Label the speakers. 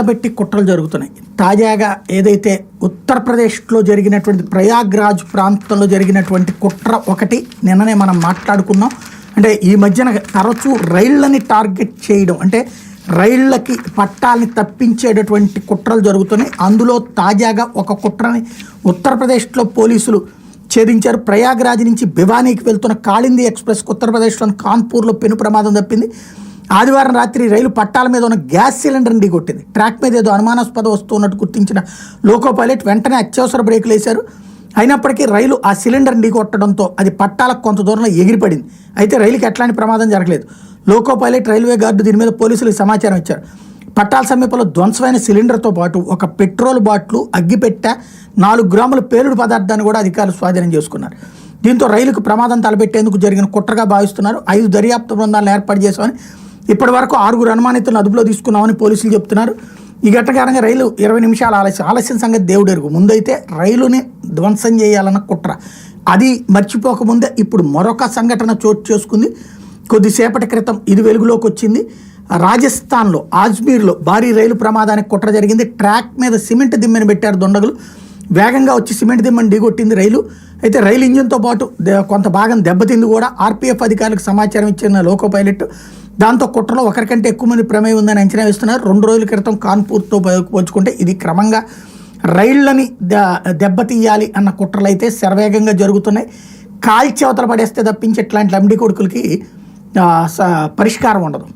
Speaker 1: పెట్టి కుట్రలు జరుగుతున్నాయి. తాజాగా ఏదైతే ఉత్తరప్రదేశ్లో జరిగినటువంటి ప్రయాగ్రాజ్ ప్రాంతంలో జరిగినటువంటి కుట్ర ఒకటి నిన్ననే మనం మాట్లాడుకున్నాం. అంటే ఈ మధ్యన తరచూ రైళ్లని టార్గెట్ చేయడం, అంటే రైళ్లకి పట్టాలని తప్పించేటటువంటి కుట్రలు జరుగుతున్నాయి. అందులో తాజాగా ఒక కుట్రని ఉత్తరప్రదేశ్లో పోలీసులు ఛేదించారు. ప్రయాగ్రాజ్ నుంచి భివానీకి వెళ్తున్న కాళింది ఎక్స్ప్రెస్కి ఉత్తరప్రదేశ్లోని కాన్పూర్లో పెను ప్రమాదం తప్పింది. ఆదివారం రాత్రి రైలు పట్టాల మీద ఉన్న గ్యాస్ సిలిండర్ని ఢీకొట్టింది. ట్రాక్ మీద ఏదో అనుమానాస్పద వస్తువు ఉన్నట్టు గుర్తించిన లోకో పైలట్ వెంటనే అత్యవసర బ్రేకులు వేశారు. అయినప్పటికీ రైలు ఆ సిలిండర్ని ఢీకొట్టడంతో అది పట్టాలకు కొంత దూరంలో ఎగిరిపడింది. అయితే రైలుకి ఎట్లాంటి ప్రమాదం జరగలేదు. లోకో పైలట్, రైల్వే గార్డు దీని మీద పోలీసులకు సమాచారం ఇచ్చారు. పట్టాల సమీపంలో ధ్వంసమైన సిలిండర్తో పాటు ఒక పెట్రోల్ బాటిల్, అగ్గిపెట్టె, 4 గ్రాముల పేలుడు పదార్థాన్ని కూడా అధికారులు స్వాధీనం చేసుకున్నారు. దీంతో రైలుకు ప్రమాదం తలపెట్టేందుకు జరిగిన కుట్రగా భావిస్తున్నారు. 5 దర్యాప్తు బృందాలను ఏర్పాటు చేశామని, ఇప్పటి వరకు 6 అనుమానితులను అదుపులో తీసుకున్నామని పోలీసులు చెప్తున్నారు. ఈ ఘటన రైలు 20 నిమిషాల ఆలస్యం సంగతి దేవుడెరుగు. ముందైతే రైలుని ధ్వంసం చేయాలన్న కుట్ర, అది మర్చిపోకముందే ఇప్పుడు మరొక సంఘటన చోటు చేసుకుంది. కొద్దిసేపటి క్రితం ఇది వెలుగులోకి వచ్చింది. రాజస్థాన్లో అజ్మీర్లో భారీ రైలు ప్రమాదానికి కుట్ర జరిగింది. ట్రాక్ మీద సిమెంట్ దిమ్మని పెట్టారు దుండగులు. వేగంగా వచ్చి సిమెంట్ దిమ్మని ఢీకొట్టింది రైలు. అయితే రైలు ఇంజిన్తో పాటు కొంత భాగం దెబ్బతింది కూడా. ఆర్పీఎఫ్ అధికారులకు సమాచారం ఇచ్చిన లోకో పైలట్, దాంతో కుట్రలో ఒకరికంటే ఎక్కువ మంది ప్రమేయం ఉందని అంచనా వేస్తున్నారు. 2 రోజుల క్రితం కాన్పూర్తో పోల్చుకుంటే ఇది క్రమంగా రైళ్లని దెబ్బతీయాలి అన్న కుట్రలు అయితే శరవేగంగా జరుగుతున్నాయి. కాల్చి అవతల పడేస్తే తప్పించి ఇట్లాంటి లంబడి కొడుకులకి పరిష్కారం ఉండదు.